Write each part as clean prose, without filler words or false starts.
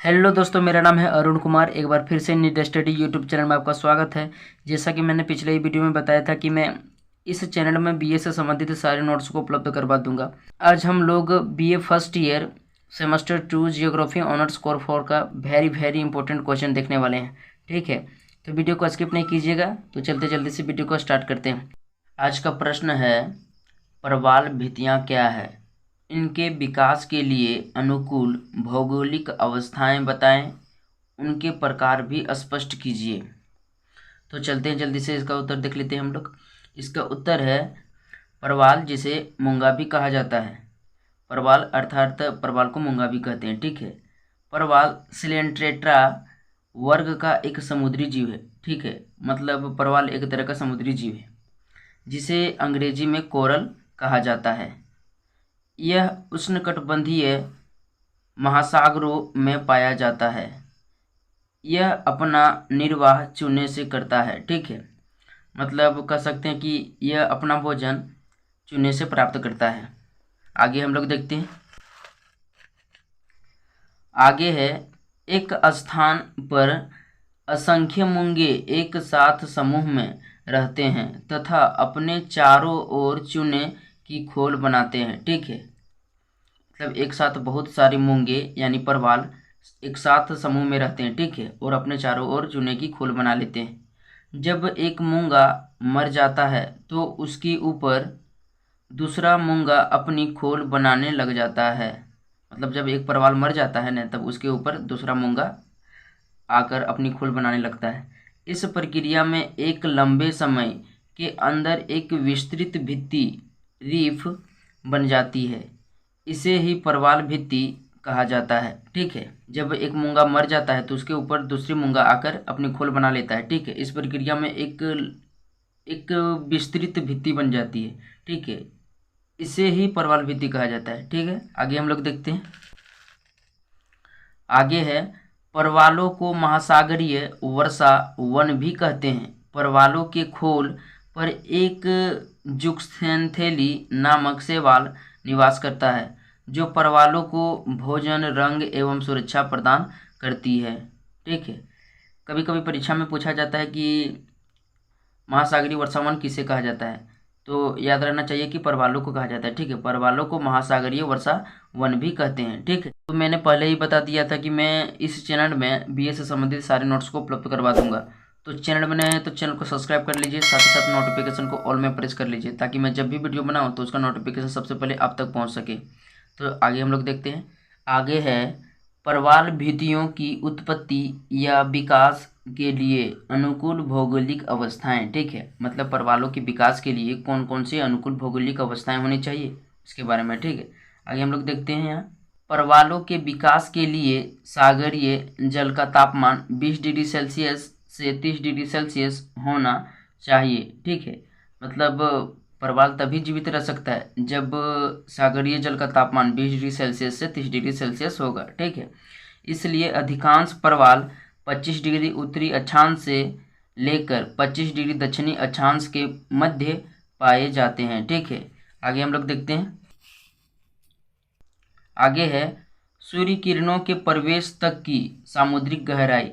Hello दोस्तों, मेरा नाम है अरुण कुमार। एक बार फिर से नीट स्टडी यूट्यूब चैनल में आपका स्वागत है। जैसा कि मैंने पिछले ही वीडियो में बताया था कि मैं इस चैनल में बीए से संबंधित सारे नोट्स को उपलब्ध करवा दूंगा। आज हम लोग BA first year semester 2 geography honours core 4 का वेरी इंपॉर्टेंट क्वेश्चन देखने वाले हैं। ठीक है, तो वीडियो को स्किप नहीं कीजिएगा। तो चलते जल्दी से वीडियो को स्टार्ट करते हैं। आज का प्रश्न है, प्रवाल भित्तियाँ क्या है, इनके विकास के लिए अनुकूल भौगोलिक अवस्थाएं बताएं, उनके प्रकार भी स्पष्ट कीजिए। तो चलते हैं जल्दी से, इसका उत्तर देख लेते हैं हम लोग। इसका उत्तर है प्रवाल, जिसे मूंगा भी कहा जाता है। प्रवाल अर्थात प्रवाल को मूंगा भी कहते हैं। ठीक है, प्रवाल सिलेंट्रेट्रा वर्ग का एक समुद्री जीव है। ठीक है, मतलब प्रवाल एक तरह का समुद्री जीव है जिसे अंग्रेजी में कोरल कहा जाता है। यह उष्णकटिबंधीय महासागरों में पाया जाता है। यह अपना निर्वाह चूने से करता है। ठीक है, मतलब कह सकते हैं कि यह अपना भोजन चूने से प्राप्त करता है। आगे हम लोग देखते हैं। आगे है, एक स्थान पर असंख्य मूंगे एक साथ समूह में रहते हैं तथा अपने चारों ओर चूने की खोल बनाते हैं। ठीक है, मतलब एक साथ बहुत सारे मूंगे यानी परवाल एक साथ समूह में रहते हैं। ठीक है, और अपने चारों ओर चूने की खोल बना लेते हैं। जब एक मूंगा मर जाता है तो उसके ऊपर दूसरा मूंगा अपनी खोल बनाने लग जाता है। मतलब जब एक परवाल मर जाता है ना, तब उसके ऊपर दूसरा मूंगा आकर अपनी खोल बनाने लगता है। इस प्रक्रिया में एक लंबे समय के अंदर एक विस्तृत भित्ति रीफ बन जाती है। इसे ही प्रवाल भित्ति कहा जाता है। ठीक है, जब एक मूंगा मर जाता है तो उसके ऊपर दूसरी मूंगा आकर अपनी खोल बना लेता है। ठीक है, इस प्रक्रिया में एक विस्तृत भित्ति बन जाती है। ठीक है, इसे ही प्रवाल भित्ति कहा जाता है। ठीक है, आगे हम लोग देखते हैं। आगे है, परवालों को महासागरीय वर्षा वन भी कहते हैं। परवालों के खोल पर एक जुक्सैंथेली नामक शैवाल निवास करता है, जो परवालों को भोजन, रंग एवं सुरक्षा प्रदान करती है। ठीक है, कभी कभी परीक्षा में पूछा जाता है कि महासागरीय वर्षा वन किसे कहा जाता है, तो याद रहना चाहिए कि परवालों को कहा जाता है। ठीक है, परवालों को महासागरीय वर्षा वन भी कहते हैं। ठीक है, तो मैंने पहले ही बता दिया था कि मैं इस चैनल में बीए से संबंधित सारे नोट्स को उपलब्ध करवा दूंगा। तो चैनल में नए हैं तो चैनल को सब्सक्राइब कर लीजिए, साथ ही साथ नोटिफिकेशन को ऑल में प्रेस कर लीजिए, ताकि मैं जब भी वीडियो बनाऊँ तो उसका नोटिफिकेशन सबसे पहले आप तक पहुँच सके। तो आगे हम लोग देखते हैं। आगे है, प्रवाल भित्तियों की उत्पत्ति या विकास के लिए अनुकूल भौगोलिक अवस्थाएं। ठीक है, मतलब परवालों के विकास के लिए कौन कौन से अनुकूल भौगोलिक अवस्थाएं होनी चाहिए, इसके बारे में। ठीक है, आगे हम लोग देखते हैं। यहाँ परवालों के विकास के लिए सागरीय जल का तापमान 20 डिग्री सेल्सियस से 30 डिग्री सेल्सियस होना चाहिए। ठीक है, मतलब परवाल तभी जीवित रह सकता है जब सागरीय जल का तापमान 20 डिग्री सेल्सियस से 30 डिग्री सेल्सियस होगा। ठीक है, इसलिए अधिकांश परवाल 25 डिग्री उत्तरी अक्षांश से लेकर 25 डिग्री दक्षिणी अक्षांश के मध्य पाए जाते हैं। ठीक है, आगे हम लोग देखते हैं। आगे है, सूर्य किरणों के प्रवेश तक की सामुद्रिक गहराई।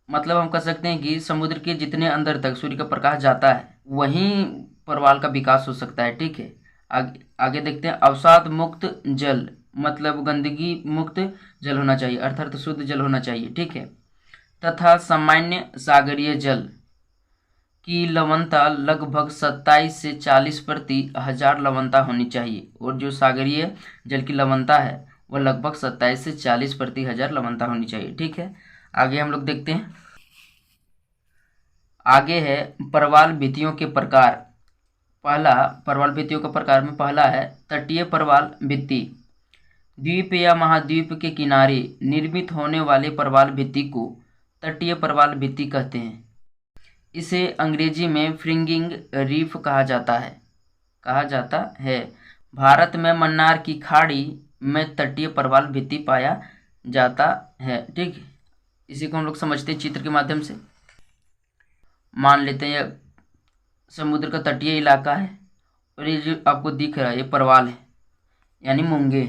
मतलब हम कह सकते हैं कि समुद्र के जितने अंदर तक सूर्य का प्रकाश जाता है वहीं परवाल का विकास हो सकता है। ठीक है, आगे देखते हैं। अवसाद मुक्त जल, मतलब गंदगी मुक्त जल होना चाहिए, अर्थात शुद्ध जल होना चाहिए। ठीक है, तथा सामान्य सागरीय जल की लवणता लगभग 27 से 40 प्रति हजार लवणता होनी चाहिए। और जो सागरीय जल की लवणता है वह लगभग 27 से 40 प्रति हजार लवणता होनी चाहिए। ठीक है, आगे हम लोग देखते हैं। आगे है, परवाल भित्तियों के प्रकार। पहला परवाल भित्तियों का प्रकार में पहला है तटीय परवाल भित्ति। द्वीप या महाद्वीप के किनारे निर्मित होने वाले परवाल भित्ति को तटीय परवाल भित्ति कहते हैं। इसे अंग्रेजी में फ्रिंगिंग रीफ कहा जाता है। भारत में मन्नार की खाड़ी में तटीय परवाल भित्ति पाया जाता है। ठीक, इसी को हम लोग समझते हैं चित्र के माध्यम से। मान लेते हैं समुद्र का तटीय इलाका है और ये जो आपको दिख रहा है ये परवाल है यानी मूंगे।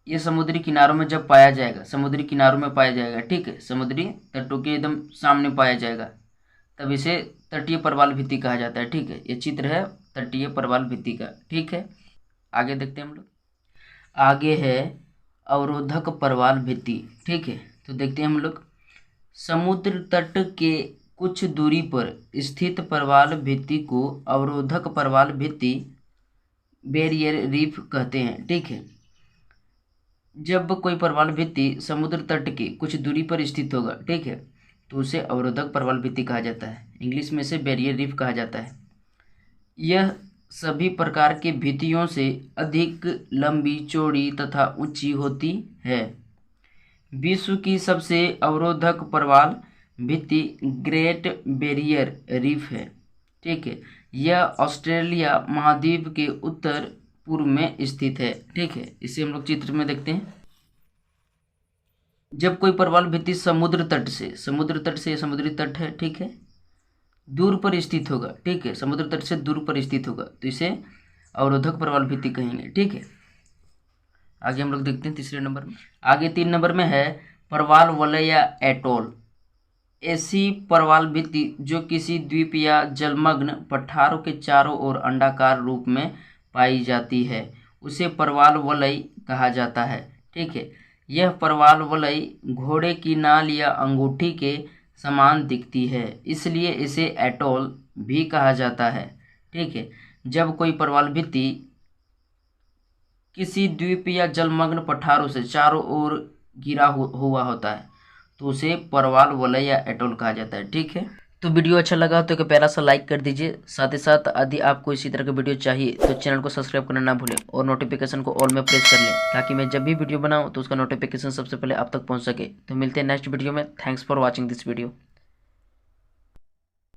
ये समुद्री किनारों में जब पाया जाएगा, समुद्री किनारों में पाया जाएगा, ठीक है, समुद्री तटों के एकदम सामने पाया जाएगा, तब इसे तटीय प्रवाल भित्ति कहा जाता है, ठीक है। ये चित्र है तटीय प्रवाल भित्ति का, ठीक है। आगे देखते हैं हम लोग। आगे है अवरोधक प्रवाल भित्ति, ठीक है। तो देखते हैं हम लोग, समुद्र तट के कुछ दूरी पर स्थित प्रवाल भित्ति को अवरोधक प्रवाल भित्ति, बैरियर रीफ कहते हैं, ठीक है। जब कोई प्रवाल भित्ति समुद्र तट के कुछ दूरी पर स्थित होगा, ठीक है, तो उसे अवरोधक प्रवाल भित्ति कहा जाता है। इंग्लिश में से बैरियर रीफ कहा जाता है। यह सभी प्रकार के भित्तियों से अधिक लंबी, चौड़ी तथा ऊंची होती है। विश्व की सबसे अवरोधक प्रवाल भित्ति ग्रेट बैरियर रीफ है, ठीक है। यह ऑस्ट्रेलिया महाद्वीप के उत्तर पूर्व में स्थित है, ठीक है। इसे हम लोग चित्र में देखते हैं। जब कोई प्रवाल भित्ति समुद्र तट से समुद्री तट है, ठीक है, दूर पर स्थित होगा, ठीक है, समुद्र तट से दूर पर स्थित होगा, तो इसे अवरोधक प्रवाल भित्ति कहेंगे, ठीक है। आगे हम लोग देखते हैं तीसरे नंबर में। आगे 3 नंबर में है प्रवाल वलय या एटोल। ऐसी प्रवाल भित्ति जो किसी द्वीप या जलमग्न पठारों के चारों ओर अंडाकार रूप में पाई जाती है, उसे प्रवाल वलय कहा जाता है, ठीक है। यह प्रवाल वलय घोड़े की नाल या अंगूठी के समान दिखती है, इसलिए इसे एटोल भी कहा जाता है, ठीक है। जब कोई प्रवाल भित्ति किसी द्वीप या जलमग्न पठारों से चारों ओर घिरा हुआ होता है, तो उसे प्रवाल वलय या एटोल कहा जाता है, ठीक है। तो वीडियो अच्छा लगा तो एक प्यारा सा लाइक कर दीजिए। साथ ही साथ यदि आपको इसी तरह का वीडियो चाहिए तो चैनल को सब्सक्राइब करना ना भूलें और नोटिफिकेशन को ऑल में प्रेस कर लें, ताकि मैं जब भी वीडियो बनाऊं तो उसका नोटिफिकेशन सबसे पहले आप तक पहुंच सके। तो मिलते हैं नेक्स्ट वीडियो में। Thanks for watching this video.